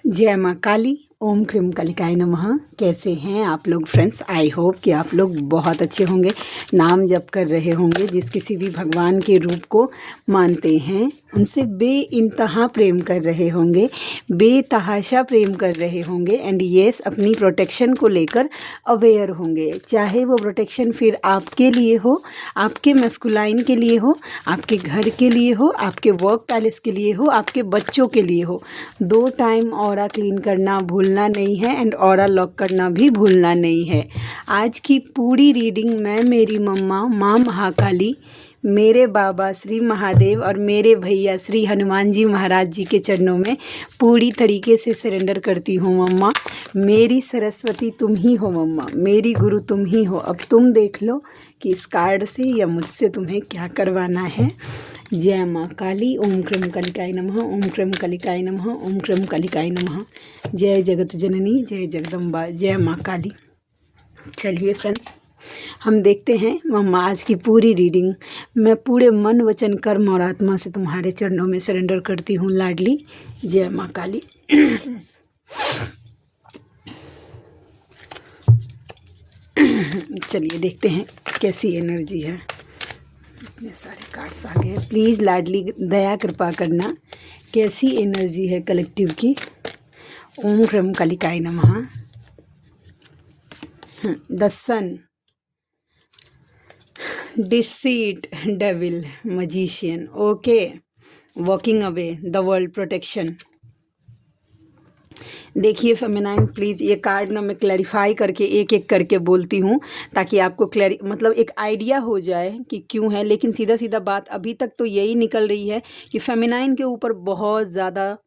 जय माँ काली। ओम क्रीम कालिकाय नमः। कैसे हैं आप लोग फ्रेंड्स? आई होप कि आप लोग बहुत अच्छे होंगे, नाम जप कर रहे होंगे। जिस किसी भी भगवान के रूप को मानते हैं उनसे बेइंतहा प्रेम कर रहे होंगे, बेतहाशा प्रेम कर रहे होंगे एंड येस अपनी प्रोटेक्शन को लेकर अवेयर होंगे। चाहे वो प्रोटेक्शन फिर आपके लिए हो, आपके मस्कुलाइन के लिए हो, आपके घर के लिए हो, आपके वर्क पैलेस के लिए हो, आपके बच्चों के लिए हो। 2 टाइम ऑरा क्लीन करना भूलना नहीं है एंड ऑरा लॉक करना भी भूलना नहीं है। आज की पूरी रीडिंग मैं मेरी मम्मा माँ महाकाली, मेरे बाबा श्री महादेव और मेरे भैया श्री हनुमान जी महाराज जी के चरणों में पूरी तरीके से सरेंडर करती हूँ। मम्मा मेरी सरस्वती तुम ही हो, मम्मा मेरी गुरु तुम ही हो। अब तुम देख लो कि इस कार्ड से या मुझसे तुम्हें क्या करवाना है। जय माँ काली। ओम क्रीम कालिकाय नमः। ओम क्रीम कालिकाय नमः। ओम क्रीम कालिकाय नमः। जय जगत जननी, जय जगदम्बा, जय माँ काली। चलिए फ्रेंड्स, हम देखते हैं मम्मा आज की पूरी रीडिंग। मैं पूरे मन वचन कर्म और आत्मा से तुम्हारे चरणों में सरेंडर करती हूँ लाडली। जय माँ काली। चलिए देखते हैं कैसी एनर्जी है। इतने सारे कार्ड्स आ गए हैं। प्लीज़ लाडली दया कृपा करना, कैसी एनर्जी है कलेक्टिव की। ओम क्रम कालिकाय नमः। The sun, deceit, devil, magician, okay, walking away, the world, protection. देखिए फेमिनाइन प्लीज़, ये कार्ड ना मैं क्लैरिफाई करके एक एक करके बोलती हूँ ताकि आपको मतलब एक आइडिया हो जाए कि क्यों है। लेकिन सीधा सीधा बात अभी तक तो यही निकल रही है कि फेमिनाइन के ऊपर बहुत ज़्यादा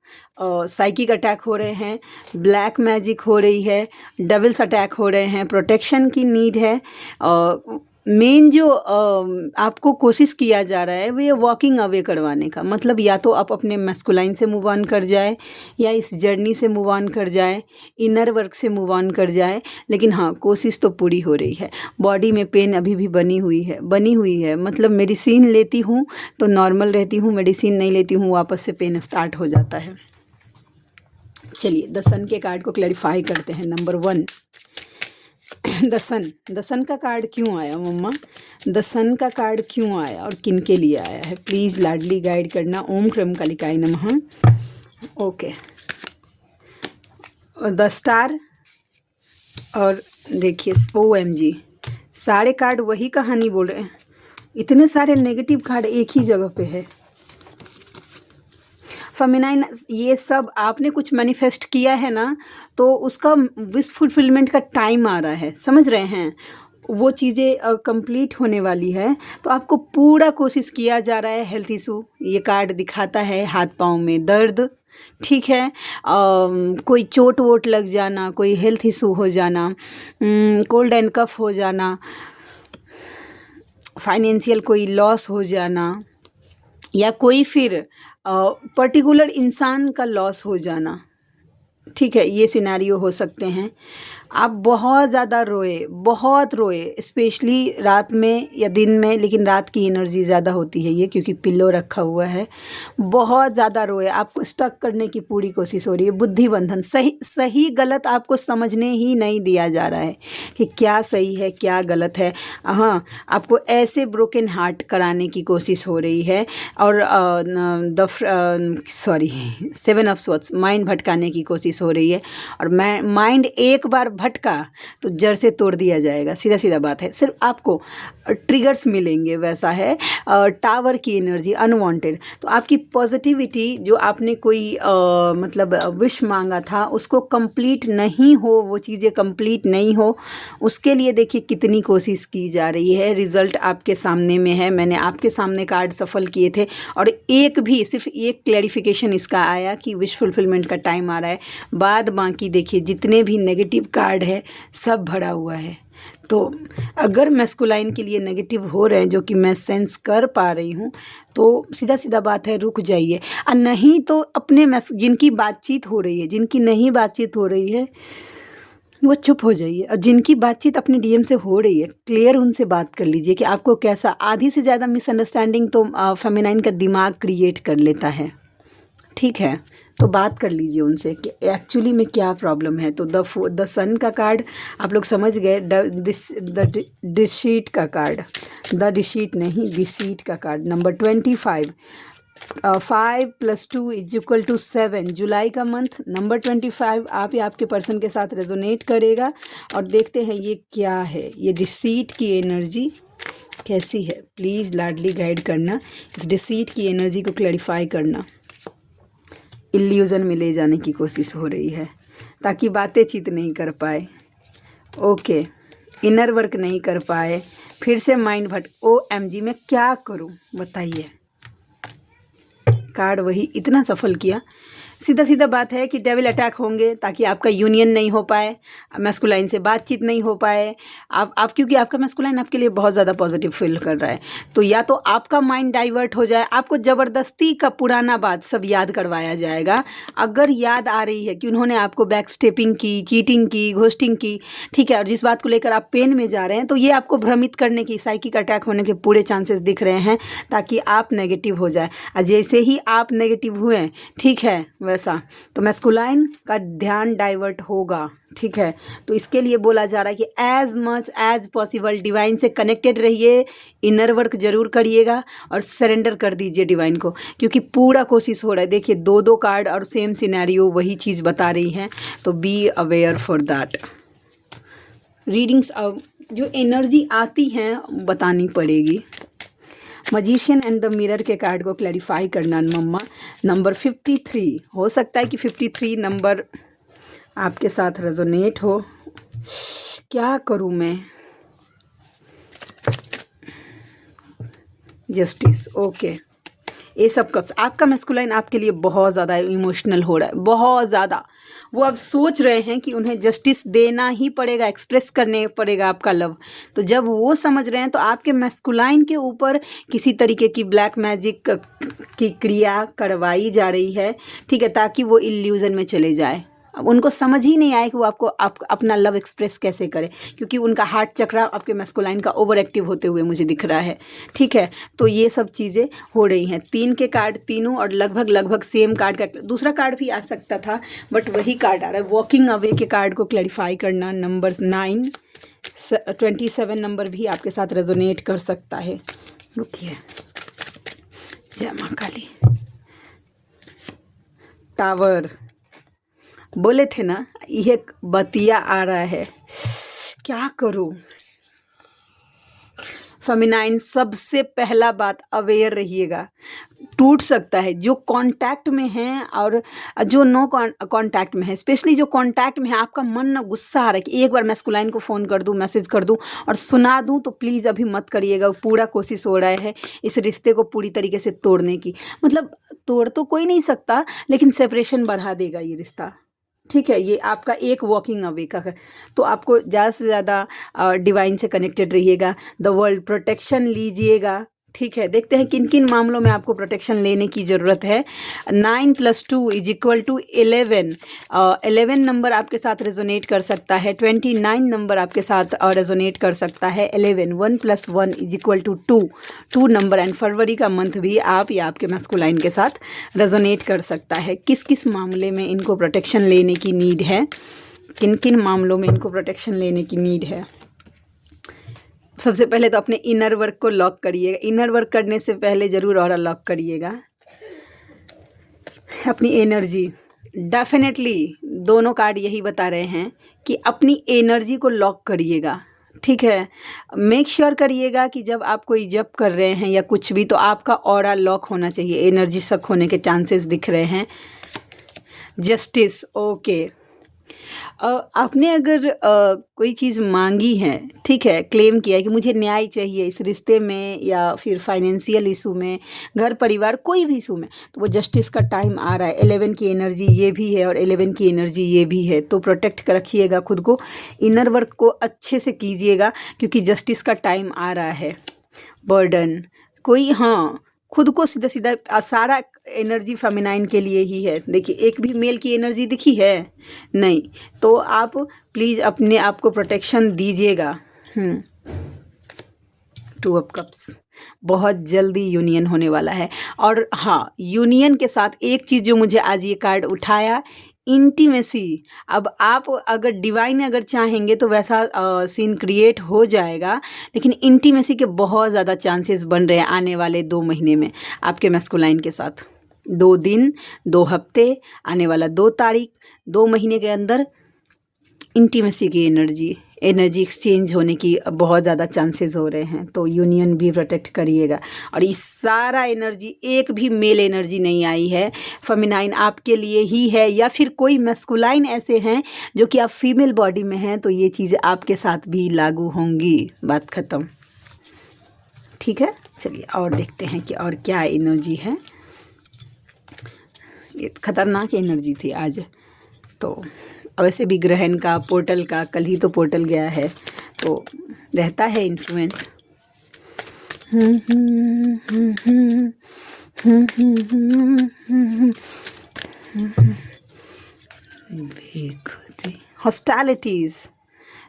साइकिक अटैक हो रहे हैं, ब्लैक मैजिक हो रही है, डेविल्स अटैक हो रहे हैं, प्रोटेक्शन की नीड है। मेन जो आपको कोशिश किया जा रहा है वो ये वॉकिंग अवे करवाने का, मतलब या तो आप अपने मैस्कुलाइन से मूव ऑन कर जाए या इस जर्नी से मूव ऑन कर जाए, इनर वर्क से मूव ऑन कर जाए। लेकिन हाँ, कोशिश तो पूरी हो रही है। बॉडी में पेन अभी भी बनी हुई है। मतलब मेडिसिन लेती हूँ तो नॉर्मल रहती हूँ, मेडिसिन नहीं लेती हूँ वापस से पेन स्टार्ट हो जाता है। चलिए द सन के कार्ड को क्लैरिफाई करते हैं। नंबर 1, द सन का कार्ड क्यों आया मम्मा? द सन का कार्ड क्यों आया और किन के लिए आया है? प्लीज़ लाडली गाइड करना। ओम क्रम कालिकाय नमः। ओके, और द स्टार, और देखिए OMG, सारे कार्ड वही कहानी बोल रहे हैं। इतने सारे नेगेटिव कार्ड एक ही जगह पे है। फेमिनाइन, ये सब आपने कुछ मैनिफेस्ट किया है ना, तो उसका विश फुलफिलमेंट का टाइम आ रहा है, समझ रहे हैं? वो चीज़ें कंप्लीट होने वाली है। तो आपको पूरा कोशिश किया जा रहा है। हेल्थ इशू ये कार्ड दिखाता है, हाथ पाँव में दर्द, ठीक है, कोई चोट वोट लग जाना, कोई हेल्थ इशू हो जाना, कोल्ड एंड कफ हो जाना, फाइनेंशियल कोई लॉस हो जाना, या कोई फिर पर्टिकुलर इंसान का लॉस हो जाना, ठीक है, ये सिनेरियो हो सकते हैं। आप बहुत ज़्यादा बहुत रोए, स्पेशली रात में या दिन में, लेकिन रात की एनर्जी ज़्यादा होती है ये, क्योंकि पिल्लो रखा हुआ है। बहुत ज़्यादा रोए, आपको स्टक करने की पूरी कोशिश हो रही है। बुद्धि बंधन, सही गलत आपको समझने ही नहीं दिया जा रहा है कि क्या सही है क्या गलत है। हाँ, आपको ऐसे ब्रोकन हार्ट कराने की कोशिश हो रही है। और सेवन ऑफ स्वॉर्ड्स, माइंड भटकाने की कोशिश हो रही है। और माइंड एक बार भटका तो जड़ से तोड़ दिया जाएगा। सीधा बात है। सिर्फ आपको ट्रिगर्स मिलेंगे, वैसा है। टावर की एनर्जी अनवांटेड। तो आपकी पॉजिटिविटी, जो आपने कोई मतलब विश मांगा था, उसको कंप्लीट नहीं हो, वो चीज़ें कंप्लीट नहीं हो, उसके लिए देखिए कितनी कोशिश की जा रही है। रिजल्ट आपके सामने में है। मैंने आपके सामने कार्ड सफल किए थे और सिर्फ एक क्लैरिफिकेशन इसका आया कि विश फुलफिलमेंट का टाइम आ रहा है। बाद बाकी देखिए जितने भी नेगेटिव कार्ड है सब भरा हुआ है। तो अगर मैस्कुलाइन के लिए नेगेटिव हो रहे हैं, जो कि मैं सेंस कर पा रही हूँ, तो सीधा बात है, रुक जाइए। और नहीं तो अपने जिनकी बातचीत हो रही है, जिनकी नहीं बातचीत हो रही है, वो चुप हो जाइए। और जिनकी बातचीत अपने DM से हो रही है, क्लियर उनसे बात कर लीजिए कि आपको कैसा। आधी से ज़्यादा मिसअंडरस्टैंडिंग तो फेमिनाइन का दिमाग क्रिएट कर लेता है, ठीक है। तो बात कर लीजिए उनसे कि एक्चुअली में क्या प्रॉब्लम है। तो द सन का कार्ड आप लोग समझ गए, द डिसीट का कार्ड, द डिसीट नहीं, डिसीट का कार्ड नंबर 25, 5 + 2 = 7, जुलाई का मंथ नंबर 25 आप या आपके पर्सन के साथ रेजोनेट करेगा। और देखते हैं ये क्या है, ये डिसीट की एनर्जी कैसी है। प्लीज़ लाडली गाइड करना, इस डिसीट की एनर्जी को क्लैरिफाई करना। इल्यूजन में ले जाने की कोशिश हो रही है ताकि बातें चित नहीं कर पाए, ओके, इनर वर्क नहीं कर पाए, फिर से माइंड OMG मैं क्या करूं बताइए। कार्ड वही इतना सफल किया। सीधा सीधा बात है कि डेविल अटैक होंगे ताकि आपका यूनियन नहीं हो पाए, मैस्कुलाइन से बातचीत नहीं हो पाए। आप क्योंकि आपका मैस्कुलाइन आपके लिए बहुत ज़्यादा पॉजिटिव फील कर रहा है, तो या तो आपका माइंड डाइवर्ट हो जाए, आपको ज़बरदस्ती का पुराना बात सब याद करवाया जाएगा। अगर याद आ रही है कि उन्होंने आपको बैक स्टेपिंग की, चीटिंग की, घोस्टिंग की, ठीक है, और जिस बात को लेकर आप पेन में जा रहे हैं, तो ये आपको भ्रमित करने की, साइकिक अटैक होने के पूरे चांसेस दिख रहे हैं ताकि आप नेगेटिव हो जाए। और जैसे ही आप नेगेटिव हुए, ठीक है, वैसा तो मैस्कुलाइन का ध्यान डाइवर्ट होगा, ठीक है। तो इसके लिए बोला जा रहा है कि as much as possible divine से कनेक्टेड रहिए, इनर वर्क जरूर करिएगा और सरेंडर कर दीजिए डिवाइन को, क्योंकि पूरा कोशिश हो रहा है। देखिए 2 कार्ड और सेम सिनेरियो वही चीज़ बता रही हैं, तो be aware for that. Readings जो एनर्जी आती हैं बतानी पड़ेगी। मजिशियन एंड द मिरर के कार्ड को क्लैरिफाई करना मम्मा। नंबर 53, हो सकता है कि 53 नंबर आपके साथ रेजोनेट हो। क्या करूं मैं, जस्टिस, ओके। ये सब कब आपका मैस्कुलाइन आपके लिए बहुत ज़्यादा इमोशनल हो रहा है, बहुत ज़्यादा। वो अब सोच रहे हैं कि उन्हें जस्टिस देना ही पड़ेगा, एक्सप्रेस करने पड़ेगा आपका लव। तो जब वो समझ रहे हैं तो आपके मैस्कुलाइन के ऊपर किसी तरीके की ब्लैक मैजिक की क्रिया करवाई जा रही है, ठीक है, ताकि वो इल्यूजन में चले जाए। अब उनको समझ ही नहीं आए कि वो आपको अपना लव एक्सप्रेस कैसे करे, क्योंकि उनका हार्ट चक्रा आपके मैस्कुलाइन का ओवर एक्टिव होते हुए मुझे दिख रहा है, ठीक है। तो ये सब चीज़ें हो रही हैं। 3 के कार्ड तीनों और लगभग सेम कार्ड का दूसरा कार्ड भी आ सकता था, बट वही कार्ड आ रहा है। वॉकिंग अवे के कार्ड को क्लैरिफाई करना। नंबर 9, 27 नंबर भी आपके साथ रेजोनेट कर सकता है। रुकिए, जय माँ काली। टावर बोले थे ना, ये बतिया आ रहा है, क्या करूं। फेमिनाइन, सबसे पहला बात अवेयर रहिएगा, टूट सकता है। जो कांटेक्ट में हैं और जो नो कांटेक्ट में है, स्पेशली जो कांटेक्ट में है, आपका मन ना गुस्सा आ रहा है कि एक बार मैस्कुलाइन को फ़ोन कर दूं, मैसेज कर दूं और सुना दूं, तो प्लीज़ अभी मत करिएगा। पूरा कोशिश हो रहा है इस रिश्ते को पूरी तरीके से तोड़ने की। मतलब तोड़ तो कोई नहीं सकता, लेकिन सेपरेशन बढ़ा देगा ये रिश्ता, ठीक है। ये आपका एक वॉकिंग अवे का है। तो आपको ज़्यादा से ज़्यादा डिवाइन से कनेक्टेड रहिएगा, द वर्ल्ड प्रोटेक्शन लीजिएगा, ठीक है। देखते हैं किन किन मामलों में आपको प्रोटेक्शन लेने की ज़रूरत है। 9 + 2 = 11, 11 नंबर आपके साथ रेजोनेट कर सकता है। 29 नंबर आपके साथ रेजोनेट कर सकता है। 11, 1 + 1 = 2 नंबर। एंड फरवरी का मंथ भी आप या आपके मैस्कुलाइन के साथ रेजोनेट कर सकता है। किस किस मामले में इनको प्रोटेक्शन लेने की नीड है, किन किन मामलों में इनको प्रोटेक्शन लेने की नीड है। सबसे पहले तो अपने इनर वर्क को लॉक करिएगा। इनर वर्क करने से पहले ज़रूर ऑरा लॉक करिएगा। अपनी एनर्जी, डेफिनेटली दोनों कार्ड यही बता रहे हैं कि अपनी एनर्जी को लॉक करिएगा, ठीक है। मेक श्योर करिएगा कि जब आप कोई जप कर रहे हैं या कुछ भी, तो आपका ऑरा लॉक होना चाहिए। एनर्जी शक होने के चांसेस दिख रहे हैं। Justice, okay. आपने अगर कोई चीज़ मांगी है, ठीक है, क्लेम किया है कि मुझे न्याय चाहिए इस रिश्ते में या फिर फाइनेंशियल इशू में, घर परिवार कोई भी इशू में, तो वो जस्टिस का टाइम आ रहा है। 11 की एनर्जी ये भी है और 11 की एनर्जी ये भी है, तो प्रोटेक्ट रखिएगा खुद को, इनर वर्क को अच्छे से कीजिएगा, क्योंकि जस्टिस का टाइम आ रहा है। बर्डन कोई, हाँ, खुद को सीधा सीधा सारा एनर्जी फेमिनाइन के लिए ही है। देखिए एक भी मेल की एनर्जी दिखी है नहीं, तो आप प्लीज़ अपने आप को प्रोटेक्शन दीजिएगा। 2 ऑफ कप्स, बहुत जल्दी यूनियन होने वाला है। और हाँ, यूनियन के साथ एक चीज़ जो मुझे आज ये कार्ड उठाया, इंटीमेसी। अब आप अगर डिवाइन अगर चाहेंगे तो वैसा सीन क्रिएट हो जाएगा, लेकिन इंटीमेसी के बहुत ज़्यादा चांसेस बन रहे हैं आने वाले 2 महीने में आपके मैस्कुलाइन के साथ। 2 दिन, 2 हफ्ते, आने वाला 2 तारीख, 2 महीने के अंदर इंटीमेसी की एनर्जी एक्सचेंज होने की बहुत ज़्यादा चांसेस हो रहे हैं। तो यूनियन भी प्रोटेक्ट करिएगा। और इस सारा एनर्जी, एक भी मेल एनर्जी नहीं आई है, फेमिनाइन आपके लिए ही है, या फिर कोई मैस्कुलाइन ऐसे हैं जो कि आप फीमेल बॉडी में हैं, तो ये चीज़ें आपके साथ भी लागू होंगी। बात ख़त्म। ठीक है, चलिए और देखते हैं कि और क्या एनर्जी है। ये खतरनाक एनर्जी थी आज। तो वैसे भी ग्रहण का, पोर्टल का, कल ही तो पोर्टल गया है, तो रहता है इन्फ्लुएंस। हॉस्टिलिटीज,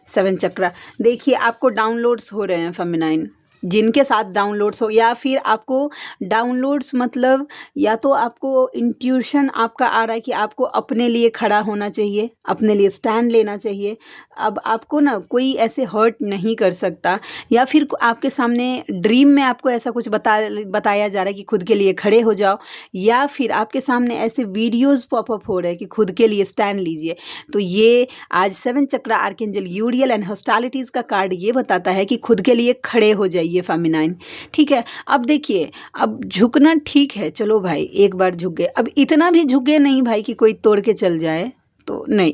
7 चक्रा। देखिए आपको डाउनलोड्स हो रहे हैं फेमिनाइन, जिनके साथ डाउनलोड्स हो, या फिर आपको डाउनलोड्स मतलब या तो आपको इंट्यूशन आपका आ रहा है कि आपको अपने लिए खड़ा होना चाहिए, अपने लिए स्टैंड लेना चाहिए। अब आपको ना कोई ऐसे हर्ट नहीं कर सकता, या फिर आपके सामने ड्रीम में आपको ऐसा कुछ बताया जा रहा है कि खुद के लिए खड़े हो जाओ, या फिर आपके सामने ऐसे वीडियोज़ पॉपअप हो रहे हैं कि खुद के लिए स्टैंड लीजिए। तो ये आज 7 चक्रा आर्कएंजल यूरियल एंड हॉस्टिलिटीज़ का कार्ड ये बताता है कि खुद के लिए खड़े हो जाइए फेमिनाइन। ठीक है, अब देखिए, अब झुकना ठीक है, चलो भाई एक बार झुक गए, अब इतना भी झुके नहीं भाई कि कोई तोड़ के चल जाए, तो नहीं।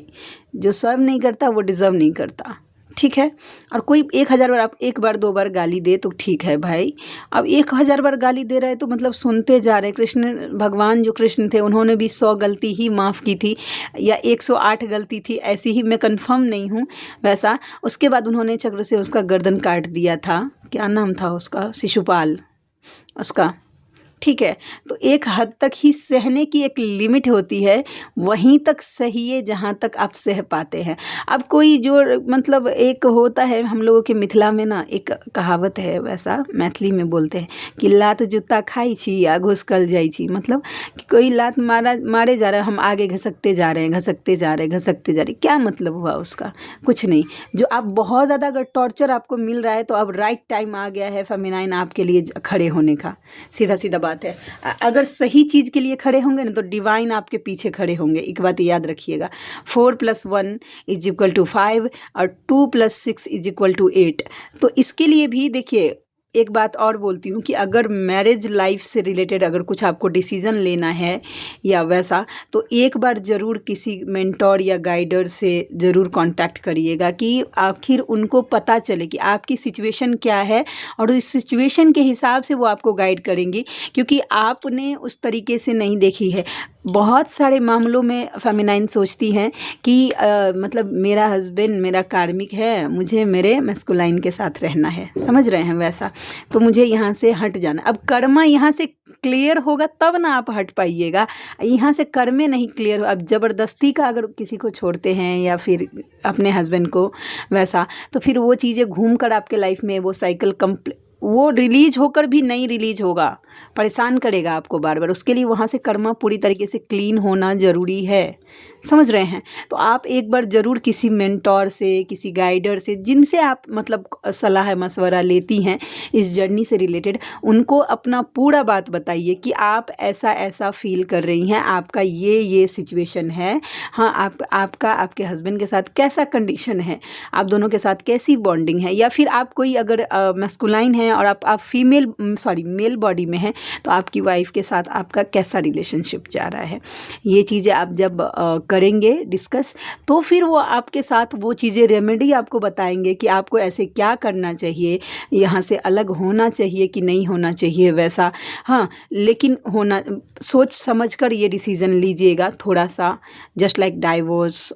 जो सर्व नहीं करता वो डिज़र्व नहीं करता। ठीक है, और कोई 1000 बार, आप एक बार 2 बार गाली दे तो ठीक है भाई, अब 1000 बार गाली दे रहे हैं तो मतलब सुनते जा रहे हैं। कृष्ण भगवान जो कृष्ण थे उन्होंने भी 100 गलती ही माफ़ की थी, या 108 गलती थी, ऐसी ही, मैं कंफर्म नहीं हूँ वैसा। उसके बाद उन्होंने चक्र से उसका गर्दन काट दिया था, क्या नाम था उसका, शिशुपाल उसका। ठीक है, तो एक हद तक ही सहने की एक लिमिट होती है, वहीं तक सहिए जहाँ तक आप सह पाते हैं। अब कोई जो मतलब एक होता है हम लोगों के मिथिला में ना, एक कहावत है, वैसा मैथिली में बोलते हैं कि लात जूता खाई छी या घुसकल जाई छी, मतलब कि कोई लात मारे जा रहा है, हम आगे घसकते जा रहे हैं, घसकते जा रहे हैं, घसकते जा रहे हैं। क्या मतलब हुआ उसका? कुछ नहीं। जो आप बहुत ज़्यादा अगर टॉर्चर आपको मिल रहा है, तो अब राइट टाइम आ गया है फेमिनाइन आपके लिए खड़े होने का। सीधा सीधा बात है, अगर सही चीज़ के लिए खड़े होंगे ना तो डिवाइन आपके पीछे खड़े होंगे। एक बात याद रखिएगा, 4 + 1 = 5 और 2 + 6 = 8। तो इसके लिए भी देखिए, एक बात और बोलती हूँ कि अगर मैरिज लाइफ से रिलेटेड अगर कुछ आपको डिसीज़न लेना है या वैसा, तो एक बार ज़रूर किसी मेंटोर या गाइडर से ज़रूर कांटेक्ट करिएगा, कि आखिर उनको पता चले कि आपकी सिचुएशन क्या है, और उस सिचुएशन के हिसाब से वो आपको गाइड करेंगी, क्योंकि आपने उस तरीके से नहीं देखी है। बहुत सारे मामलों में फेमिनाइन सोचती हैं कि मतलब मेरा हस्बैंड मेरा कार्मिक है, मुझे मेरे मैस्कुलाइन के साथ रहना है, समझ रहे हैं वैसा, तो मुझे यहाँ से हट जाना। अब कर्मा यहाँ से क्लियर होगा तब ना आप हट पाइएगा, यहाँ से कर्मे नहीं क्लियर हो। अब ज़बरदस्ती का अगर किसी को छोड़ते हैं या फिर अपने हस्बैंड को वैसा, तो फिर वो चीज़ें घूम कर आपके लाइफ में वो साइकिल वो रिलीज होकर भी नहीं रिलीज होगा, परेशान करेगा आपको बार बार। उसके लिए वहाँ से कर्मा पूरी तरीके से क्लीन होना ज़रूरी है, समझ रहे हैं? तो आप एक बार ज़रूर किसी मेंटोर से, किसी गाइडर से, जिनसे आप मतलब सलाह मशवरा लेती हैं इस जर्नी से रिलेटेड, उनको अपना पूरा बात बताइए कि आप ऐसा ऐसा फील कर रही हैं, आपका ये सिचुएशन है। हाँ, आपका आपके हस्बैंड के साथ कैसा कंडीशन है, आप दोनों के साथ कैसी बॉन्डिंग है, या फिर आप कोई अगर मैस्कुलाइन है और आप मेल बॉडी में हैं, तो आपकी वाइफ के साथ आपका कैसा रिलेशनशिप जा रहा है। ये चीज़ें आप जब करेंगे डिस्कस, तो फिर वो आपके साथ वो चीज़ें रेमेडी आपको बताएंगे कि आपको ऐसे क्या करना चाहिए, यहाँ से अलग होना चाहिए कि नहीं होना चाहिए वैसा। हाँ, लेकिन सोच समझ कर ये डिसीज़न लीजिएगा थोड़ा सा, जस्ट लाइक डाइवोर्स,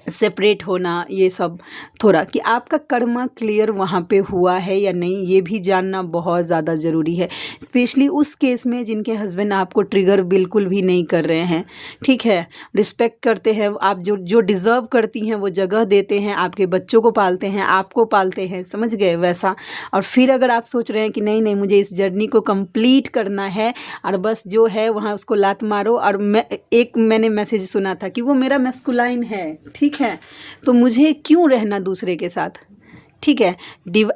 सेपरेट होना, ये सब थोड़ा कि आपका कर्मा क्लियर वहाँ पे हुआ है या नहीं, ये भी जानना बहुत ज़्यादा ज़रूरी है। स्पेशली उस केस में जिनके हस्बैंड आपको ट्रिगर बिल्कुल भी नहीं कर रहे हैं, ठीक है, रिस्पेक्ट करते हैं, आप जो जो डिज़र्व करती हैं वो जगह देते हैं, आपके बच्चों को पालते हैं, आपको पालते हैं, समझ गए वैसा। और फिर अगर आप सोच रहे हैं कि नहीं नहीं मुझे इस जर्नी को कंप्लीट करना है और बस जो है वहाँ उसको लात मारो, और मैंने मैसेज सुना था कि वो मेरा मैस्कुलाइन है, ठीक है, तो मुझे क्यों रहना दूसरे के साथ, ठीक है।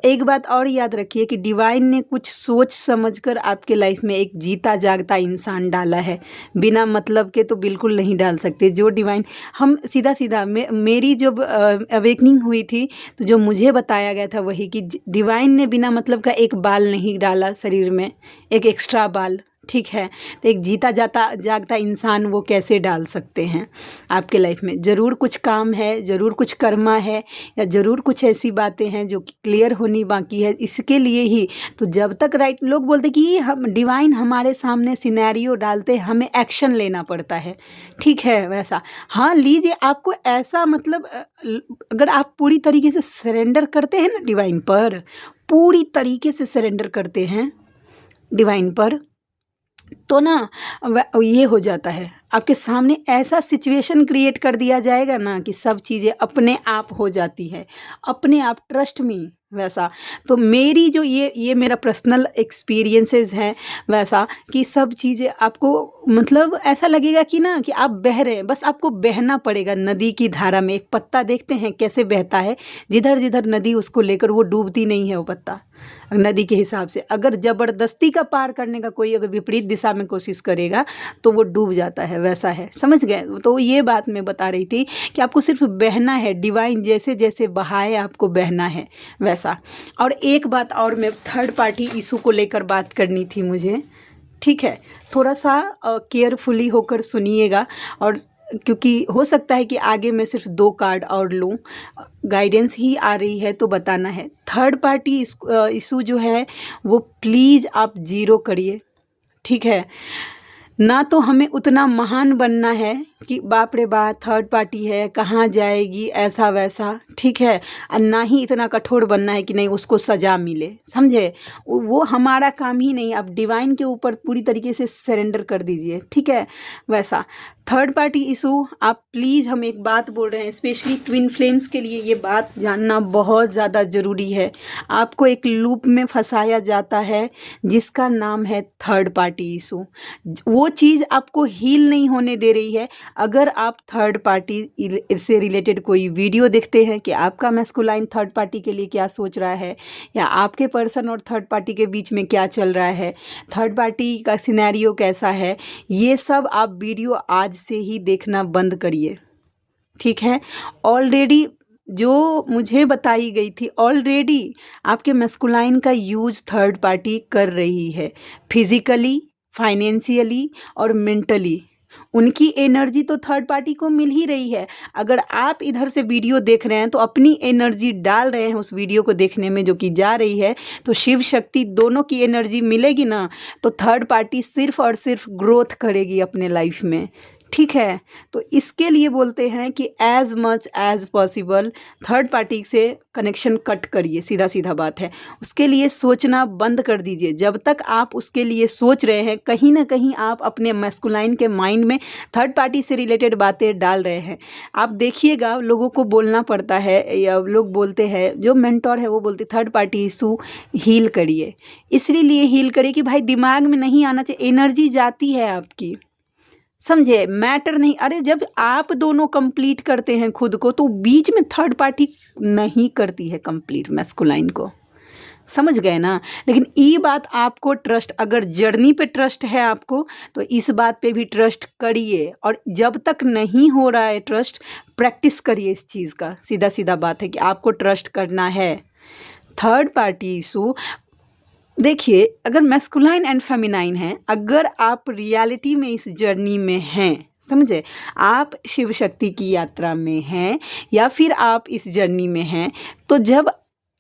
एक बात और याद रखिए कि डिवाइन ने कुछ सोच समझकर आपके लाइफ में एक जीता जागता इंसान डाला है, बिना मतलब के तो बिल्कुल नहीं डाल सकते। जो डिवाइन, हम सीधा सीधा मेरी जब अवेकनिंग हुई थी तो जो मुझे बताया गया था वही कि डिवाइन ने बिना मतलब का एक बाल नहीं डाला शरीर में, एक एक्स्ट्रा बाल, ठीक है। तो एक जीता जागता इंसान वो कैसे डाल सकते हैं आपके लाइफ में। ज़रूर कुछ काम है, ज़रूर कुछ कर्मा है, या ज़रूर कुछ ऐसी बातें हैं जो कि क्लियर होनी बाकी है, इसके लिए ही तो जब तक राइट लोग बोलते कि हम डिवाइन हमारे सामने सिनेरियो डालते, हमें एक्शन लेना पड़ता है, ठीक है वैसा। हाँ लीजिए, आपको ऐसा मतलब अगर आप पूरी तरीके से सरेंडर करते हैं ना डिवाइन पर, पूरी तरीके से सरेंडर करते हैं डिवाइन पर, तो ना ये हो जाता है, आपके सामने ऐसा सिचुएशन क्रिएट कर दिया जाएगा ना कि सब चीज़ें अपने आप हो जाती है, अपने आप, ट्रस्ट मी वैसा। तो मेरी जो ये मेरा पर्सनल एक्सपीरियंसेस हैं वैसा कि सब चीज़ें आपको मतलब ऐसा लगेगा कि ना कि आप बह रहे हैं, बस आपको बहना पड़ेगा नदी की धारा में। एक पत्ता देखते हैं कैसे बहता है, जिधर जिधर नदी उसको लेकर, वो डूबती नहीं है वो पत्ता नदी के हिसाब से। अगर ज़बरदस्ती का पार करने का कोई अगर विपरीत दिशा में कोशिश करेगा तो वो डूब जाता है, वैसा है, समझ गए। तो ये बात मैं बता रही थी कि आपको सिर्फ बहना है, डिवाइन जैसे जैसे बहाए आपको बहना है वैसा। और एक बात और, मैं थर्ड पार्टी इशू को लेकर बात करनी थी मुझे, ठीक है, थोड़ा सा केयरफुली होकर सुनिएगा। और क्योंकि हो सकता है कि आगे मैं सिर्फ 2 कार्ड और लूँ, गाइडेंस ही आ रही है तो बताना है। थर्ड पार्टी इशू जो है वो प्लीज़ आप ज़ीरो करिए, ठीक है। ना तो हमें उतना महान बनना है कि बाप रे बाप थर्ड पार्टी है कहाँ जाएगी ऐसा वैसा, ठीक है, और ना ही इतना कठोर बनना है कि नहीं उसको सज़ा मिले, समझे। वो हमारा काम ही नहीं। आप डिवाइन के ऊपर पूरी तरीके से सरेंडर कर दीजिए, ठीक है वैसा। थर्ड पार्टी इशू, आप प्लीज़, हम एक बात बोल रहे हैं स्पेशली ट्विन फ्लेम्स के लिए, ये बात जानना बहुत ज़्यादा ज़रूरी है। आपको एक लूप में फंसाया जाता है जिसका नाम है थर्ड पार्टी इशू। वो चीज़ आपको हील नहीं होने दे रही है। अगर आप थर्ड पार्टी से रिलेटेड कोई वीडियो देखते हैं कि आपका मैस्कुलाइन थर्ड पार्टी के लिए क्या सोच रहा है, या आपके पर्सन और थर्ड पार्टी के बीच में क्या चल रहा है, थर्ड पार्टी का सिनेरियो कैसा है, ये सब आप वीडियो आज से ही देखना बंद करिए, ठीक है। ऑलरेडी जो मुझे बताई गई थी, ऑलरेडी आपके मैस्कुलाइन का यूज थर्ड पार्टी कर रही है, फिजिकली, फाइनेंशियली और मेंटली। उनकी एनर्जी तो थर्ड पार्टी को मिल ही रही है। अगर आप इधर से वीडियो देख रहे हैं तो अपनी एनर्जी डाल रहे हैं उस वीडियो को देखने में जो कि जा रही है, तो शिव शक्ति दोनों की एनर्जी मिलेगी ना, तो थर्ड पार्टी सिर्फ और सिर्फ ग्रोथ करेगी अपने लाइफ में, ठीक है। तो इसके लिए बोलते हैं कि as much as possible third party से कनेक्शन कट करिए, सीधा सीधा बात है। उसके लिए सोचना बंद कर दीजिए। जब तक आप उसके लिए सोच रहे हैं, कहीं ना कहीं आप अपने मैस्कुलाइन के माइंड में थर्ड पार्टी से रिलेटेड बातें डाल रहे हैं। आप देखिएगा, लोगों को बोलना पड़ता है, या लोग बोलते हैं, जो मेंटोर है वो बोलते थर्ड पार्टी इशू हील करिए। इसलिए हील करिए कि भाई दिमाग में नहीं आना चाहिए, एनर्जी जाती है आपकी, समझे, मैटर नहीं। अरे जब आप दोनों कंप्लीट करते हैं खुद को, तो बीच में थर्ड पार्टी नहीं करती है कंप्लीट मैस्कुलाइन को, समझ गए ना। लेकिन ये बात आपको ट्रस्ट, अगर जर्नी पे ट्रस्ट है आपको, तो इस बात पे भी ट्रस्ट करिए। और जब तक नहीं हो रहा है ट्रस्ट, प्रैक्टिस करिए इस चीज़ का। सीधा सीधा बात है कि आपको ट्रस्ट करना है। थर्ड पार्टी इशू देखिए, अगर मैस्कुलाइन एंड फेमिनाइन है, अगर आप रियलिटी में इस जर्नी में हैं, समझे, आप शिव शक्ति की यात्रा में हैं या फिर आप इस जर्नी में हैं, तो जब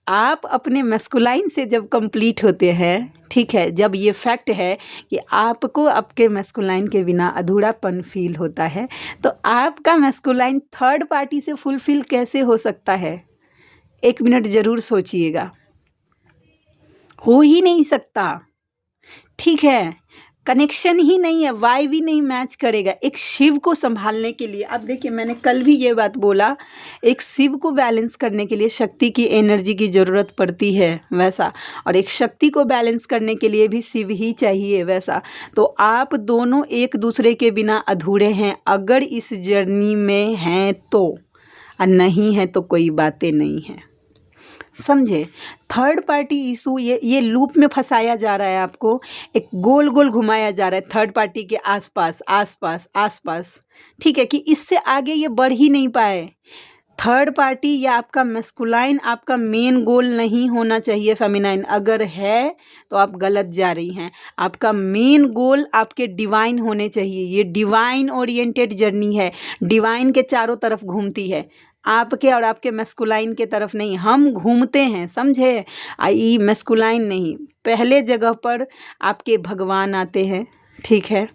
आप अपने मैस्कुलाइन से जब कंप्लीट होते हैं, ठीक है, जब ये फैक्ट है कि आपको आपके मैस्कुलाइन के बिना अधूरापन फील होता है, तो आपका मैस्कुलाइन थर्ड पार्टी से फुलफिल कैसे हो सकता है? 1 मिनट ज़रूर सोचिएगा। हो ही नहीं सकता, ठीक है, कनेक्शन ही नहीं है, वाई भी नहीं मैच करेगा। एक शिव को संभालने के लिए, अब देखिए मैंने कल भी ये बात बोला, एक शिव को बैलेंस करने के लिए शक्ति की एनर्जी की ज़रूरत पड़ती है वैसा, और एक शक्ति को बैलेंस करने के लिए भी शिव ही चाहिए वैसा। तो आप दोनों एक दूसरे के बिना अधूरे हैं, अगर इस जर्नी में हैं तो, और नहीं है तो कोई बातें नहीं हैं, समझे। थर्ड पार्टी इशू, ये लूप में फंसाया जा रहा है आपको, एक गोल गोल घुमाया जा रहा है थर्ड पार्टी के आसपास आसपास आसपास, ठीक है, कि इससे आगे ये बढ़ ही नहीं पाए। थर्ड पार्टी या आपका मैस्कुलाइन आपका मेन गोल नहीं होना चाहिए फेमिनाइन, अगर है तो आप गलत जा रही हैं। आपका मेन गोल आपके डिवाइन होने चाहिए। ये डिवाइन ओरिएंटेड जर्नी है, डिवाइन के चारों तरफ घूमती है, आपके और आपके मैस्कुलाइन के तरफ नहीं। हम घूमते हैं, समझे, आई मैस्कुलाइन नहीं। पहले जगह पर आपके भगवान आते हैं, ठीक है,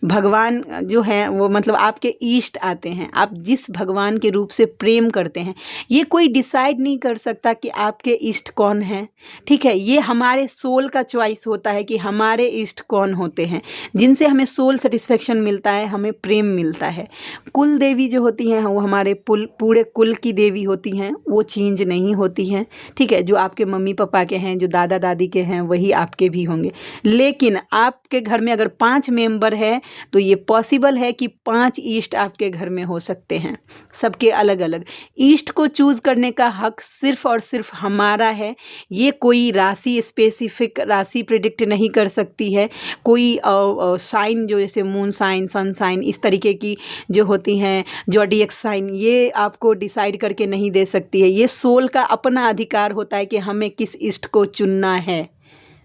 भगवान जो है वो मतलब आपके इष्ट आते हैं। आप जिस भगवान के रूप से प्रेम करते हैं, ये कोई डिसाइड नहीं कर सकता कि आपके इष्ट कौन हैं, ठीक है। ये हमारे सोल का चॉइस होता है कि हमारे इष्ट कौन होते हैं, जिनसे हमें सोल सेटिस्फेक्शन मिलता है, हमें प्रेम मिलता है। कुल देवी जो होती हैं वो हमारे पूरे कुल की देवी होती हैं, वो चेंज नहीं होती हैं, ठीक है। जो आपके मम्मी पापा के हैं, जो दादा दादी के हैं, वही आपके भी होंगे। लेकिन आपके घर में अगर 5 मेंबर है तो ये पॉसिबल है कि 5 ईस्ट आपके घर में हो सकते हैं, सबके अलग अलग। ईस्ट को चूज करने का हक सिर्फ और सिर्फ हमारा है। ये कोई राशि, स्पेसिफिक राशि प्रिडिक्ट नहीं कर सकती है। कोई साइन जो जैसे मून साइन, सन साइन, इस तरीके की जो होती हैं, जॉडियक साइन, ये आपको डिसाइड करके नहीं दे सकती है। ये सोल का अपना अधिकार होता है कि हमें किस ईस्ट को चुनना है,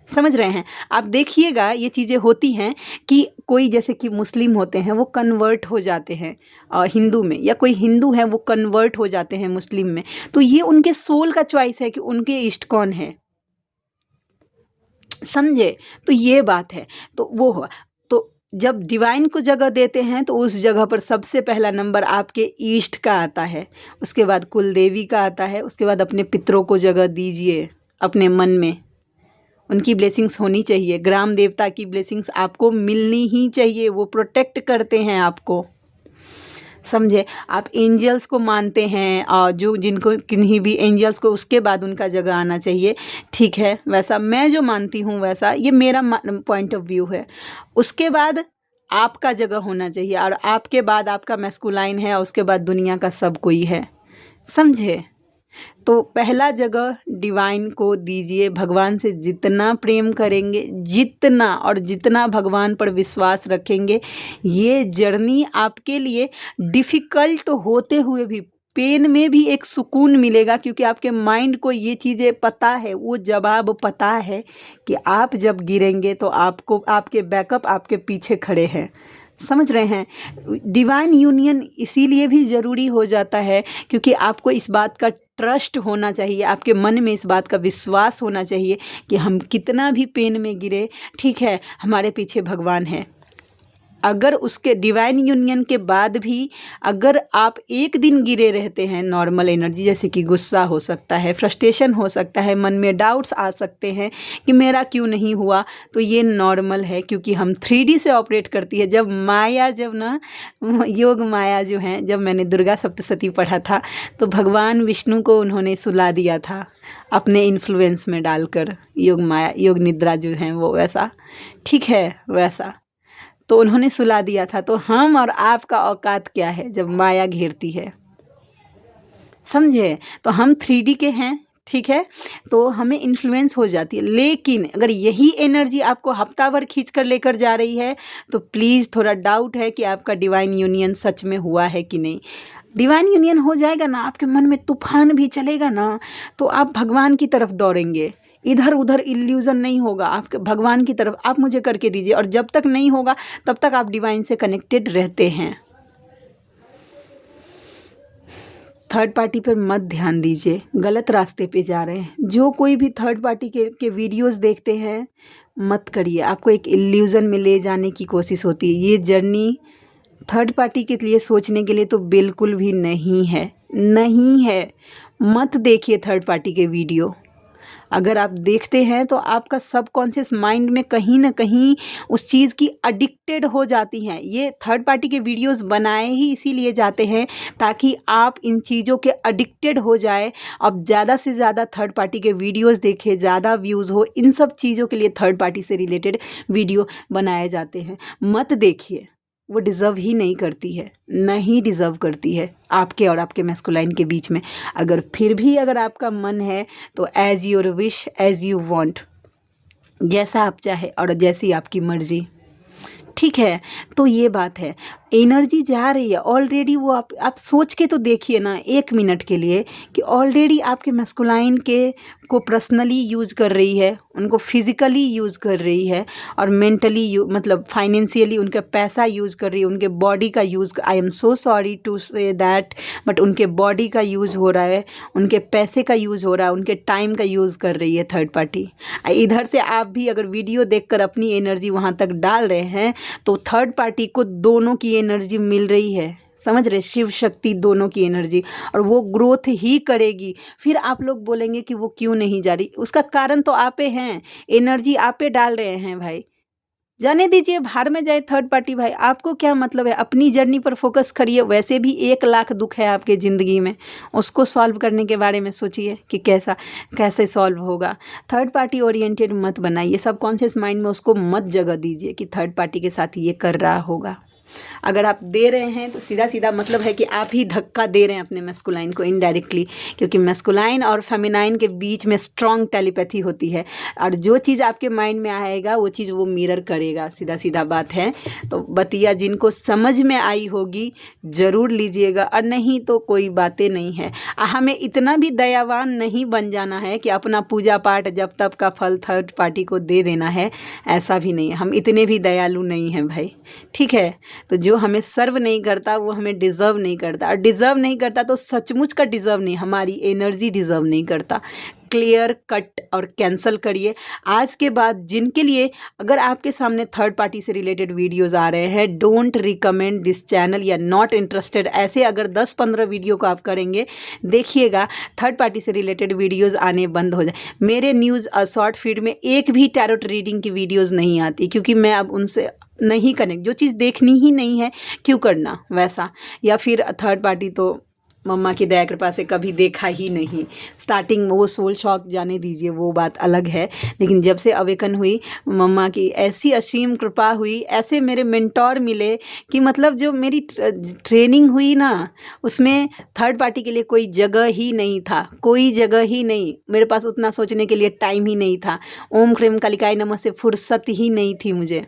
समझ रहे हैं। आप देखिएगा ये चीज़ें होती हैं कि कोई जैसे कि मुस्लिम होते हैं वो कन्वर्ट हो जाते हैं हिंदू में, या कोई हिंदू है वो कन्वर्ट हो जाते हैं मुस्लिम में, तो ये उनके सोल का चॉइस है कि उनके इष्ट कौन है, समझे। तो ये बात है, तो वो हुआ। तो जब डिवाइन को जगह देते हैं तो उस जगह पर सबसे पहला नंबर आपके ईष्ट का आता है, उसके बाद कुल देवी का आता है, उसके बाद अपने पितरों को जगह दीजिए अपने मन में, उनकी ब्लेसिंग्स होनी चाहिए। ग्राम देवता की ब्लेसिंग्स आपको मिलनी ही चाहिए, वो प्रोटेक्ट करते हैं आपको, समझे। आप एंजल्स को मानते हैं और जो जिनको किन्हीं भी एंजल्स को, उसके बाद उनका जगह आना चाहिए, ठीक है। वैसा मैं जो मानती हूँ वैसा, ये मेरा पॉइंट ऑफ व्यू है। उसके बाद आपका जगह होना चाहिए, और आपके बाद आपका मैस्कुलाइन है, और उसके बाद दुनिया का सब कोई है, समझे। तो पहला जगह डिवाइन को दीजिए। भगवान से जितना प्रेम करेंगे, जितना और जितना भगवान पर विश्वास रखेंगे, ये जर्नी आपके लिए डिफ़िकल्ट होते हुए भी, पेन में भी एक सुकून मिलेगा, क्योंकि आपके माइंड को ये चीज़ें पता है, वो जवाब पता है कि आप जब गिरेंगे तो आपको आपके बैकअप आपके पीछे खड़े हैं, समझ रहे हैं। डिवाइन यूनियन इसीलिए भी ज़रूरी हो जाता है क्योंकि आपको इस बात का ट्रस्ट होना चाहिए, आपके मन में इस बात का विश्वास होना चाहिए कि हम कितना भी पेन में गिरे, ठीक है, हमारे पीछे भगवान है। अगर उसके डिवाइन यूनियन के बाद भी अगर आप एक दिन गिरे रहते हैं, नॉर्मल एनर्जी जैसे कि गुस्सा हो सकता है, फ्रस्ट्रेशन हो सकता है, मन में डाउट्स आ सकते हैं कि मेरा क्यों नहीं हुआ, तो ये नॉर्मल है, क्योंकि हम 3D से ऑपरेट करती है। जब माया, जब ना योग माया जो है, जब मैंने दुर्गा सप्तशती पढ़ा था तो भगवान विष्णु को उन्होंने सुला दिया था अपने इन्फ्लुएंस में डालकर, योग माया, योग निद्रा जो है वो वैसा, ठीक है, वैसा तो उन्होंने सुला दिया था। तो हम और आपका औकात क्या है जब माया घेरती है, समझे। तो हम 3D के हैं, ठीक है, तो हमें इन्फ्लुएंस हो जाती है। लेकिन अगर यही एनर्जी आपको हफ्ता भर खींच कर लेकर जा रही है तो प्लीज़ थोड़ा डाउट है कि आपका डिवाइन यूनियन सच में हुआ है कि नहीं। डिवाइन यूनियन हो जाएगा ना, आपके मन में तूफान भी चलेगा ना, तो आप भगवान की तरफ दौड़ेंगे, इधर उधर इल्यूज़न नहीं होगा, आपके भगवान की तरफ आप मुझे करके दीजिए। और जब तक नहीं होगा तब तक आप डिवाइन से कनेक्टेड रहते हैं। थर्ड पार्टी पर मत ध्यान दीजिए, गलत रास्ते पे जा रहे हैं। जो कोई भी थर्ड पार्टी के वीडियोस देखते हैं मत करिए, आपको एक इल्यूज़न में ले जाने की कोशिश होती है। ये जर्नी थर्ड पार्टी के लिए सोचने के लिए तो बिल्कुल भी नहीं है, नहीं है। मत देखिए थर्ड पार्टी के वीडियो। अगर आप देखते हैं तो आपका सबकॉन्शियस माइंड में कहीं ना कहीं उस चीज़ की एडिक्टेड हो जाती हैं। ये थर्ड पार्टी के वीडियोस बनाए ही इसीलिए जाते हैं ताकि आप इन चीज़ों के एडिक्टेड हो जाए। अब ज़्यादा से ज़्यादा थर्ड पार्टी के वीडियोस देखें, ज़्यादा व्यूज़ हो, इन सब चीज़ों के लिए थर्ड पार्टी से रिलेटेड वीडियो बनाए जाते हैं। मत देखिए, वो डिज़र्व ही नहीं करती है, नहीं डिज़र्व करती है आपके और आपके मैस्कुलाइन के बीच में। अगर फिर भी अगर आपका मन है तो as your wish as you want, जैसा आप चाहे और जैसी आपकी मर्ज़ी, ठीक है। तो ये बात है, एनर्जी जा रही है ऑलरेडी। वो आप सोच के तो देखिए ना 1 मिनट के लिए कि ऑलरेडी आपके मैस्कुलाइन के को पर्सनली यूज़ कर रही है, उनको फिज़िकली यूज़ कर रही है और मेंटली मतलब फाइनेंशियली उनका पैसा यूज़ कर रही है, उनके बॉडी का use. I am so sorry to say that, but उनके बॉडी का यूज़ हो रहा है, उनके पैसे का यूज़ हो रहा है, उनके टाइम का यूज़ कर रही है थर्ड पार्टी। इधर से आप भी अगर वीडियो देखकर अपनी एनर्जी वहाँ तक डाल रहे हैं तो थर्ड पार्टी को दोनों की एनर्जी मिल रही है, समझ रहे, शिव शक्ति दोनों की एनर्जी, और वो ग्रोथ ही करेगी। फिर आप लोग बोलेंगे कि वो क्यों नहीं जा रही, उसका कारण तो आपे हैं, एनर्जी आपे डाल रहे हैं भाई। जाने दीजिए, बाहर में जाए थर्ड पार्टी, भाई आपको क्या मतलब है। अपनी जर्नी पर फोकस करिए। वैसे भी 1 लाख दुख है आपके ज़िंदगी में, उसको सॉल्व करने के बारे में सोचिए कि कैसे सॉल्व होगा। थर्ड पार्टी ओरिएंटेड मत बनाइए, सबकॉन्शियस माइंड में उसको मत जगह दीजिए कि थर्ड पार्टी के साथ ये कर रहा होगा। अगर आप दे रहे हैं तो सीधा सीधा मतलब है कि आप ही धक्का दे रहे हैं अपने मैस्कुलाइन को इनडायरेक्टली, क्योंकि मैस्कुलाइन और फेमिनाइन के बीच में स्ट्रॉन्ग टेलीपैथी होती है और जो चीज़ आपके माइंड में आएगा वो चीज़ वो मिरर करेगा, सीधा सीधा बात है। तो बतिया जिनको समझ में आई होगी ज़रूर लीजिएगा, और नहीं तो कोई बातें नहीं है। हमें इतना भी दयावान नहीं बन जाना है कि अपना पूजा पाठ जब तब का फल थर्ड पार्टी को दे देना है, ऐसा भी नहीं है। हम इतने भी दयालु नहीं हैं भाई, ठीक है। तो जो हमें सर्व नहीं करता वो हमें डिज़र्व नहीं करता, और डिज़र्व नहीं करता तो सचमुच का डिज़र्व नहीं, हमारी एनर्जी डिज़र्व नहीं करता। क्लियर कट और कैंसल करिए आज के बाद। जिनके लिए अगर आपके सामने थर्ड पार्टी से रिलेटेड वीडियोस आ रहे हैं, डोंट रिकमेंड दिस चैनल या नॉट इंटरेस्टेड, ऐसे अगर 10-15 वीडियो को आप करेंगे, देखिएगा थर्ड पार्टी से रिलेटेड वीडियोस आने बंद हो जाए। मेरे न्यूज़ शॉर्ट फीड में एक भी टैरोट रीडिंग की वीडियोज़ नहीं आती, क्योंकि मैं अब उनसे नहीं कनेक्ट, जो चीज़ देखनी ही नहीं है क्यों करना वैसा। या फिर थर्ड पार्टी तो मम्मा की दया कृपा से कभी देखा ही नहीं। स्टार्टिंग में वो सोल शॉक जाने दीजिए, वो बात अलग है, लेकिन जब से अवेकन हुई मम्मा की ऐसी असीम कृपा हुई, ऐसे मेरे मेंटोर मिले कि मतलब जो मेरी ट्रेनिंग हुई ना, उसमें थर्ड पार्टी के लिए कोई जगह ही नहीं था, कोई जगह ही नहीं। मेरे पास उतना सोचने के लिए टाइम ही नहीं था। ओम क्रीम कालिकाय नमः से फुर्सत ही नहीं थी मुझे।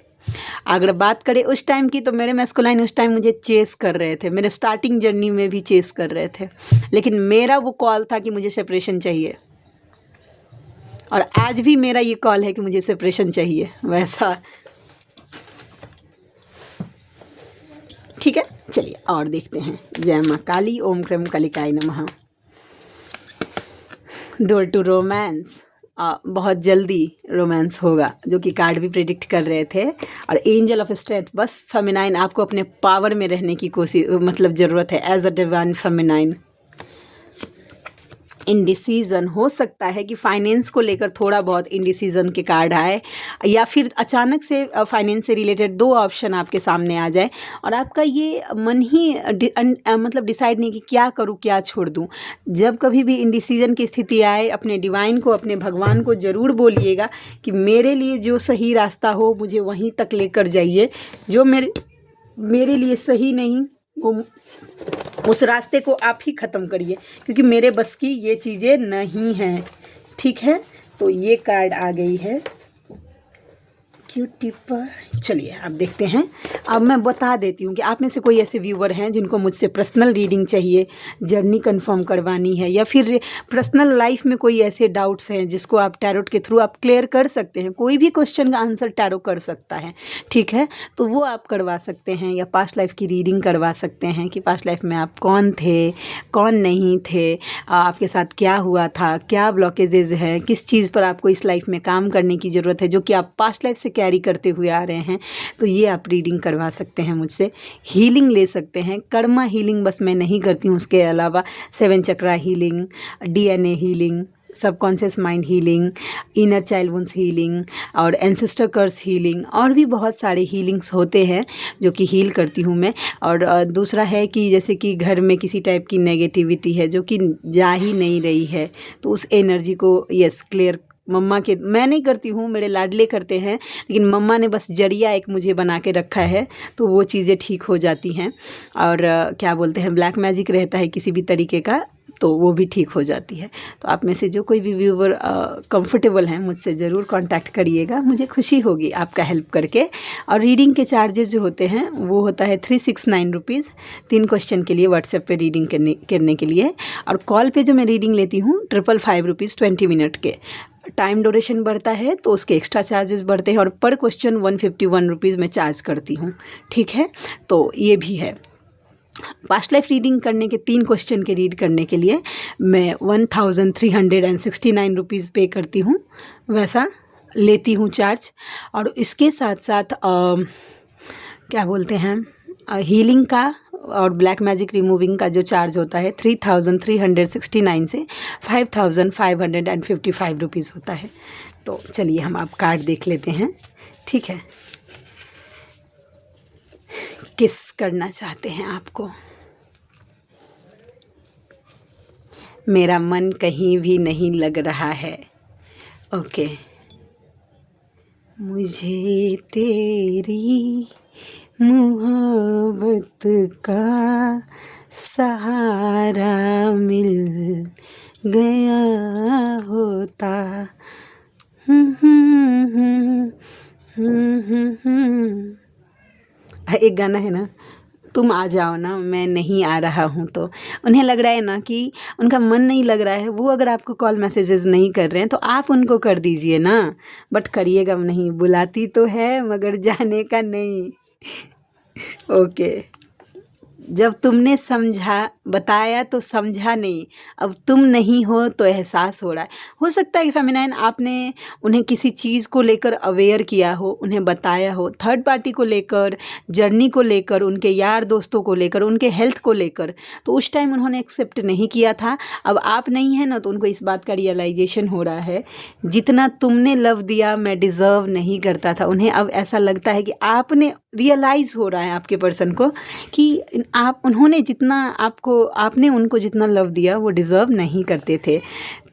अगर बात करें उस टाइम की, तो मेरे मैस्कुलाइन उस टाइम मुझे चेस कर रहे थे, मेरे स्टार्टिंग जर्नी में भी चेस कर रहे थे, लेकिन मेरा वो कॉल था कि मुझे सेपरेशन चाहिए, और आज भी मेरा ये कॉल है कि मुझे सेपरेशन चाहिए वैसा, ठीक है। चलिए और देखते हैं। जय माँ काली, ओम क्रम कालिकाय नमः। डोर टू रोमांस, बहुत जल्दी रोमांस होगा, जो कि कार्ड भी प्रेडिक्ट कर रहे थे। और एंजल ऑफ स्ट्रेंथ, बस फेमिनाइन आपको अपने पावर में रहने की कोशिश मतलब ज़रूरत है as a divine feminine. Indecision हो सकता है कि फाइनेंस को लेकर थोड़ा बहुत इंडिसीजन के कार्ड आए, या फिर अचानक से फाइनेंस से रिलेटेड 2 ऑप्शन आपके सामने आ जाए और आपका ये मन ही मतलब डिसाइड नहीं कि क्या करूँ क्या छोड़ दूँ। जब कभी भी इंडिसीजन की स्थिति आए, अपने डिवाइन को, अपने भगवान को ज़रूर बोलिएगा कि मेरे लिए जो सही रास्ता हो मुझे वहीं तक लेकर जाइए, जो मेरे लिए सही नहीं वो उस रास्ते को आप ही ख़त्म करिए, क्योंकि मेरे बस की ये चीज़ें नहीं हैं, ठीक है। तो ये कार्ड आ गई है टिप। चलिए आप देखते हैं। अब मैं बता देती हूँ कि आप में से कोई ऐसे व्यूवर हैं जिनको मुझसे पर्सनल रीडिंग चाहिए, जर्नी कंफर्म करवानी है, या फिर पर्सनल लाइफ में कोई ऐसे डाउट्स हैं जिसको आप टैरोट के थ्रू आप क्लियर कर सकते हैं। कोई भी क्वेश्चन का आंसर टैरो कर सकता है, ठीक है, तो वो आप करवा सकते हैं। या पास्ट लाइफ की रीडिंग करवा सकते हैं कि पास्ट लाइफ में आप कौन थे, कौन नहीं थे, आपके साथ क्या हुआ था, क्या ब्लॉकेजेज हैं, किस चीज़ पर आपको इस लाइफ में काम करने की ज़रूरत है जो कि आप पास्ट लाइफ से कैरी करते हुए आ रहे हैं। तो ये आप रीडिंग करवा सकते हैं मुझसे। हीलिंग ले सकते हैं। कर्मा हीलिंग बस मैं नहीं करती हूँ, उसके अलावा 7 chakra healing, DNA healing, subconscious mind healing, inner child wounds healing और एंसेस्टर कर्स हीलिंग, और भी बहुत सारे हीलिंग्स होते हैं जो कि हील करती हूँ मैं। और दूसरा है कि जैसे कि घर में किसी टाइप की नेगेटिविटी है जो कि जा ही नहीं रही है, तो उस एनर्जी को क्लियर मम्मा के, मैं नहीं करती हूँ, मेरे लाडले करते हैं, लेकिन मम्मा ने बस जरिया एक मुझे बना के रखा है, तो वो चीज़ें ठीक हो जाती हैं। और क्या बोलते हैं, ब्लैक मैजिक रहता है किसी भी तरीके का, तो वो भी ठीक हो जाती है। तो आप में से जो कोई भी व्यूवर कंफर्टेबल हैं मुझसे ज़रूर कांटेक्ट करिएगा, मुझे खुशी होगी आपका हेल्प करके। और रीडिंग के चार्जेस जो होते हैं वो होता है 369 रुपीज़ 3 क्वेश्चन के लिए, व्हाट्सएप पे रीडिंग करने के लिए। और कॉल पे जो मैं रीडिंग लेती हूँ 555 रुपीज़ 20 मिनट के। टाइम ड्यूरेशन बढ़ता है तो उसके एक्स्ट्रा चार्जेस बढ़ते हैं, और पर क्वेश्चन 151 रुपीज़ मैं चार्ज करती हूँ, ठीक है। तो ये भी है। पास्ट लाइफ रीडिंग करने के 3 क्वेश्चन के रीड करने के लिए मैं 1369 रुपीज़ पे करती हूँ, वैसा लेती हूँ चार्ज। और इसके साथ साथ क्या बोलते हैं, हीलिंग का और ब्लैक मैजिक रिमूविंग का जो चार्ज होता है 3369 से 5555 रुपीज़ होता है। तो चलिए हम आप कार्ड देख लेते हैं, ठीक है। किस करना चाहते हैं आपको? मेरा मन कहीं भी नहीं लग रहा है। ओके। मुझे तेरी मोहब्बत का सहारा मिल गया होता। एक गाना है ना, तुम आ जाओ ना, मैं नहीं आ रहा हूँ। तो उन्हें लग रहा है ना कि उनका मन नहीं लग रहा है, वो अगर आपको कॉल मैसेजेस नहीं कर रहे हैं तो आप उनको कर दीजिए ना, बट करिएगा नहीं। बुलाती तो है मगर जाने का नहीं। ओके। जब तुमने समझा, बताया तो समझा नहीं, अब तुम नहीं हो तो एहसास हो रहा है। हो सकता है कि फेमिनाइन आपने उन्हें किसी चीज़ को लेकर अवेयर किया हो, उन्हें बताया हो, थर्ड पार्टी को लेकर, जर्नी को लेकर, उनके यार दोस्तों को लेकर, उनके हेल्थ को लेकर, तो उस टाइम उन्होंने एक्सेप्ट नहीं किया था। अब आप नहीं है ना, तो उनको इस बात का रियलाइजेशन हो रहा है, जितना तुमने लव दिया मैं डिज़र्व नहीं करता था। उन्हें अब ऐसा लगता है कि आपने, रियलाइज़ हो रहा है आपके पर्सन को कि उन्होंने जितना आपने उनको जितना लव दिया वो डिज़र्व नहीं करते थे।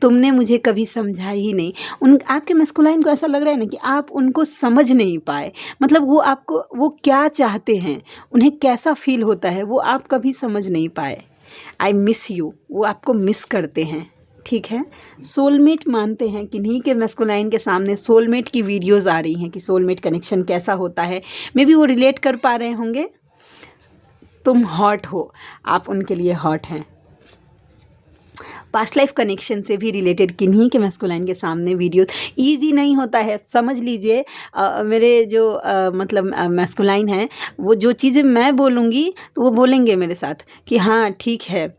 तुमने मुझे कभी समझा ही नहीं। आपके मैस्कुलाइन को ऐसा लग रहा है ना कि आप उनको समझ नहीं पाए, मतलब वो आपको, वो क्या चाहते हैं, उन्हें कैसा फील होता है, वो आप कभी समझ नहीं पाए। आई मिस यू, वो आपको मिस करते हैं, ठीक है। सोलमेट मानते हैं, किन्हीं के मैस्कुलाइन के सामने सोलमेट की वीडियोस आ रही हैं कि सोलमेट कनेक्शन कैसा होता है। मे बी वो रिलेट कर पा रहे होंगे। तुम हॉट हो, आप उनके लिए हॉट हैं। पास्ट लाइफ कनेक्शन से भी रिलेटेड किन्हीं के मैस्कुलाइन के सामने वीडियो। ईजी नहीं होता है, समझ लीजिए। मेरे जो मतलब मैस्कुलाइन हैं, वो जो चीज़ें मैं बोलूँगी तो वो बोलेंगे मेरे साथ कि हाँ ठीक है,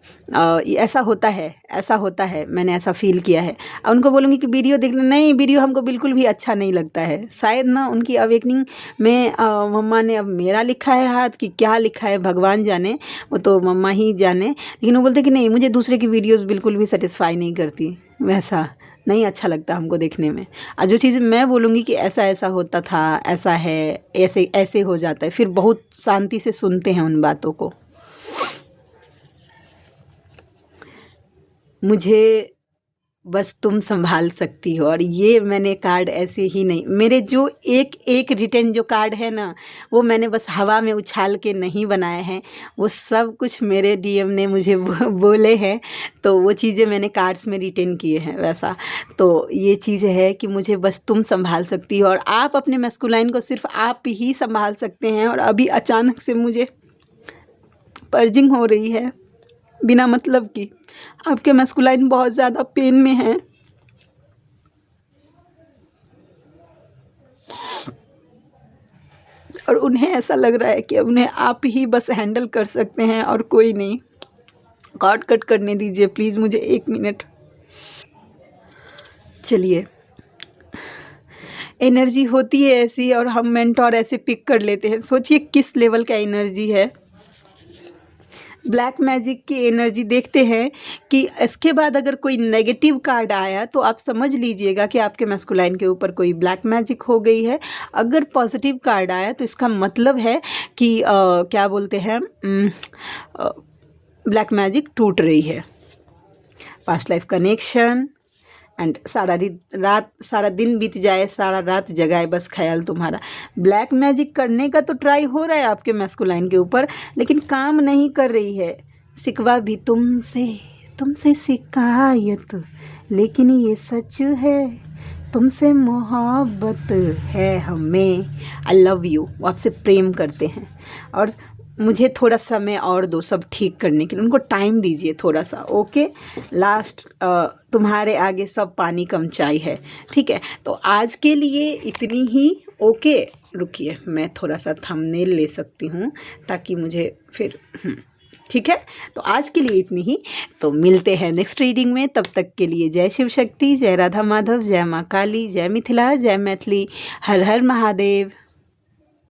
ऐसा होता है, ऐसा होता है, मैंने ऐसा फील किया है। अब उनको बोलूँगी कि वीडियो देख लें, नहीं वीडियो हमको बिल्कुल भी अच्छा नहीं लगता है। शायद ना उनकी अवेकनिंग में मम्मा ने अब मेरा लिखा है हाथ कि क्या लिखा है भगवान जाने, वो तो मम्मा ही जाने। लेकिन वो बोलते कि नहीं, मुझे दूसरे की वीडियोज़ बिल्कुल भी सेटिस्फाई नहीं करती, वैसा नहीं अच्छा लगता हमको देखने में। और जो चीज़ें मैं बोलूँगी कि ऐसा ऐसा होता था, ऐसा है, ऐसे ऐसे हो जाता है, फिर बहुत शांति से सुनते हैं उन बातों को। मुझे बस तुम संभाल सकती हो। और ये मैंने कार्ड ऐसे ही नहीं, मेरे जो एक एक रिटर्न जो कार्ड है ना, वो मैंने बस हवा में उछाल के नहीं बनाए हैं, वो सब कुछ मेरे डीएम ने मुझे बोले हैं, तो वो चीज़ें मैंने कार्ड्स में रिटर्न किए हैं वैसा। तो ये चीज़ है कि मुझे बस तुम संभाल सकती हो, और आप अपने मैस्कुलाइन को सिर्फ आप ही संभाल सकते हैं। और अभी अचानक से मुझे पर्जिंग हो रही है बिना मतलब की। आपके मैस्कुलाइन बहुत ज़्यादा पेन में हैं, और उन्हें ऐसा लग रहा है कि उन्हें आप ही बस हैंडल कर सकते हैं और कोई नहीं। कार्ड कट करने दीजिए प्लीज़ मुझे 1 मिनट। चलिए, एनर्जी होती है ऐसी, और हम मेंटोर ऐसे पिक कर लेते हैं। सोचिए किस लेवल का एनर्जी है। ब्लैक मैजिक की एनर्जी देखते हैं कि इसके बाद अगर कोई नेगेटिव कार्ड आया तो आप समझ लीजिएगा कि आपके मैस्कुलाइन के ऊपर कोई ब्लैक मैजिक हो गई है। अगर पॉजिटिव कार्ड आया तो इसका मतलब है कि क्या बोलते हैं, ब्लैक मैजिक टूट रही है। पास्ट लाइफ कनेक्शन एंड रात सारा दिन बीत जाए, सारा रात जगाए बस ख्याल तुम्हारा। ब्लैक मैजिक करने का तो ट्राई हो रहा है आपके मैस्कुलाइन के ऊपर, लेकिन काम नहीं कर रही है। शिकवा भी तुमसे, तुमसे शिकायत, लेकिन ये सच है, तुमसे मोहब्बत है हमें। आई लव यू, वो आपसे प्रेम करते हैं, और मुझे थोड़ा समय और दो सब ठीक करने के लिए, उनको टाइम दीजिए थोड़ा सा। ओके, लास्ट तुम्हारे आगे सब पानी कम चाय है, ठीक है। तो आज के लिए इतनी ही। ओके, रुकिए मैं थोड़ा सा थंबनेल ले सकती हूँ ताकि मुझे फिर ठीक है। तो आज के लिए इतनी ही, तो मिलते हैं नेक्स्ट रीडिंग में। तब तक के लिए जय शिव शक्ति, जय राधा माधव, जय माँ काली, जय मिथिला, जय मैथिली, हर हर महादेव।